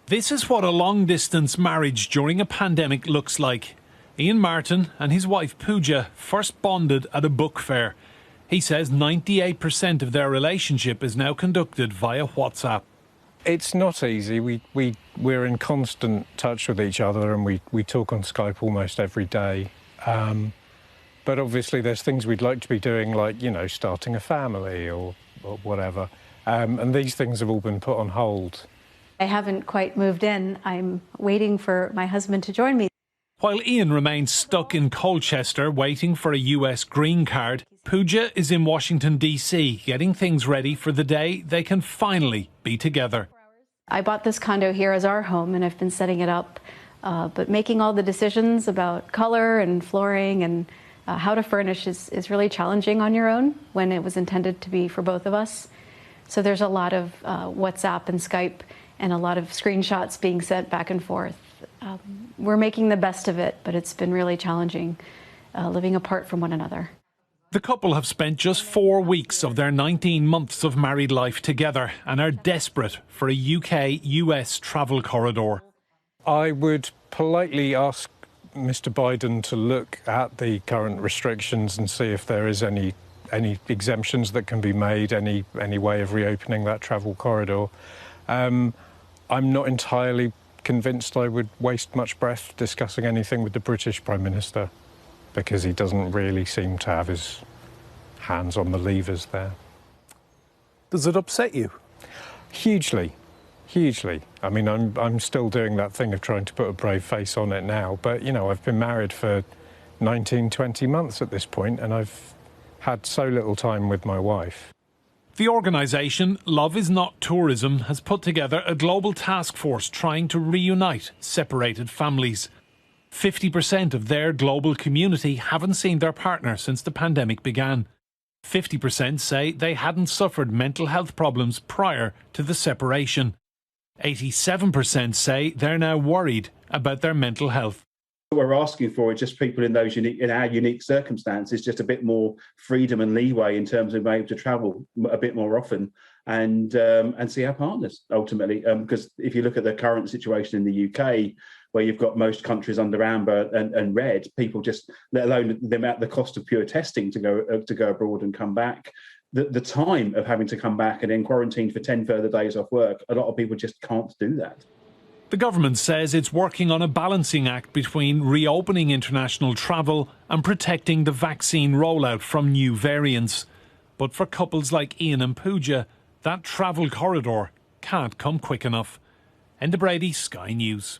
This is what a long-distance marriage during a pandemic looks like. Ian Martin and his wife Pooja first bonded at a book fair. He says 98% of their relationship is now conducted via WhatsApp. It's not easy. We're in constant touch with each other, and we talk on Skype almost every day. But obviously there's things we'd like to be doing, like, you know, starting a family or whatever. And these things have all been put on hold. I haven't quite moved in. I'm waiting for my husband to join me. While Ian remains stuck in Colchester waiting for a US green card, Pooja is in Washington, D.C., getting things ready for the day they can finally be together. I bought this condo here as our home, and I've been setting it up, but making all the decisions about color and flooring and how to furnish is really challenging on your own when it was intended to be for both of us. So there's a lot of WhatsApp and Skype and a lot of screenshots being sent back and forth. We're making the best of it, but it's been really challenging living apart from one another. The couple have spent just 4 weeks of their 19 months of married life together and are desperate for a UK-US travel corridor. I would politely ask Mr. Biden to look at the current restrictions and see if there is any exemptions that can be made, any way of reopening that travel corridor. I'm not entirely convinced I would waste much breath discussing anything with the British Prime Minister, because he doesn't really seem to have his hands on the levers there. Does it upset you? Hugely. Hugely. I mean, I'm still doing that thing of trying to put a brave face on it now, but, you know, I've been married for 19, 20 months at this point, and I've had so little time with my wife. The organisation, Love Is Not Tourism, has put together a global task force trying to reunite separated families. 50% of their global community haven't seen their partner since the pandemic began. 50% say they hadn't suffered mental health problems prior to the separation. 87% say they're now worried about their mental health. What we're asking for is just people in our unique circumstances, just a bit more freedom and leeway in terms of being able to travel a bit more often and see our partners ultimately. Because if you look at the current situation in the UK, where you've got most countries under amber and red, people just, let alone the cost of pure testing to go abroad and come back, the time of having to come back and then quarantine for 10 further days off work, a lot of people just can't do that. The government says it's working on a balancing act between reopening international travel and protecting the vaccine rollout from new variants. But for couples like Ian and Pooja, that travel corridor can't come quick enough. Enda Brady, Sky News.